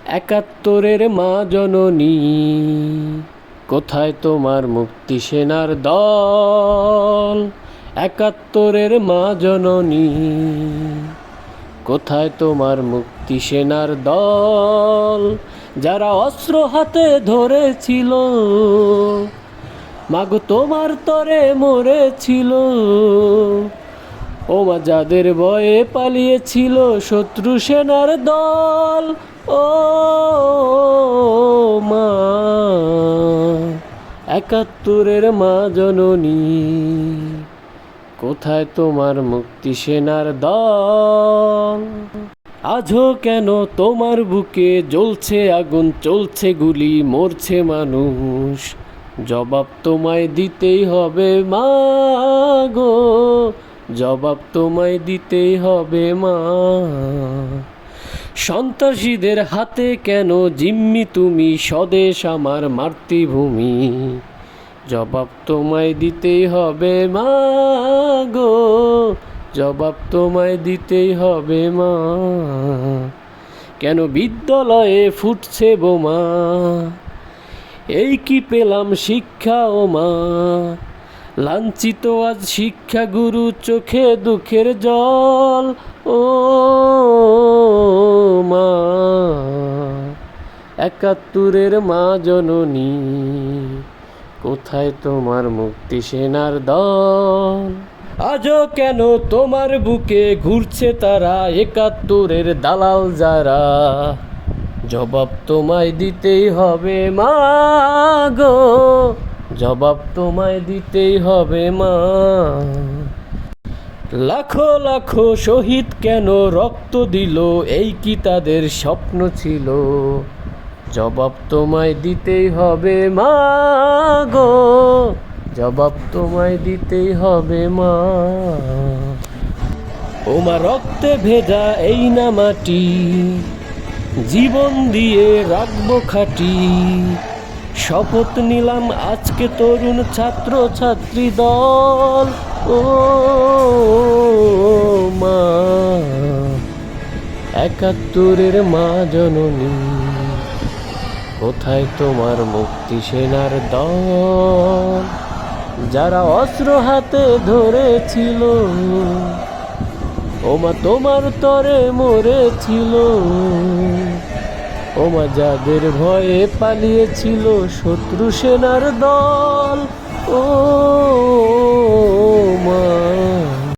একাত্তরের মা জননী, কোথায় তোমার মুক্তি সেনার দল? একাত্তরের মা জননী, কোথায় তোমার মুক্তি সেনার দল? যারা অস্ত্র হাতে ধরেছিল, মাগো তোমার তরে মরেছিল। ও মা, যাদের ভয়ে পালিয়েছিল শত্রু সেনার দল। ও মা, একাত্তরের মা জননী, কোথায় তোমার মুক্তি সেনার দল? আজও কেন তোমার বুকে জ্বলছে আগুন, চলছে গুলি, মরছে মানুষ? জবাব তোমায় দিতেই হবে মা গো, জবাব তোমায় দিতেই হবে মা। সন্ত্রাসীদের হাতে কেন জিম্মি তুমি, স্বদেশ আমার মাতৃভূমি? জবাব তোমায় দিতেই হবে মা গো, জবাব তোমায় দিতেই হবে মা। কেন বিদ্যালয়ে ফুটছে বোমা, এই কি পেলাম শিক্ষা ও মা? লাঞ্ছিত আজ শিক্ষাগুরু, চোখে দুঃখের জল। ও মা, একাত্তরের মা জননী, কোথায় তোমার মুক্তি সেনার দল? আজও কেন তোমার বুকে ঘুরছে তারা, একাত্তরের দালাল যারা? জবাব তোমায় দিতেই হবে মা গো, জবাব তোমায় দিতেই হবে মা। লাখো লাখো শহীদ কেন রক্ত দিল, এই কি তাদের স্বপ্ন ছিল? জবাব তোমায় দিতেই হবে মা গো, জবাব তোমায় দিতেই হবে মা। ও মা, রক্তে ভেজা এই না মাটি, জীবন দিয়ে রাখবো খাঁটি। শপথ নিলাম আজকে তরুণ ছাত্র ছাত্রী দল। ও মা, একাত্তরের মা জননী, কোথায় তোমার মুক্তি সেনার দল? যারা অস্ত্র হাতে ধরেছিল, ও মা তোমার তরে মরেছিল। ও মা, যাদের ভয়ে পালিয়েছিল শত্রু সেনার দল। ও মা।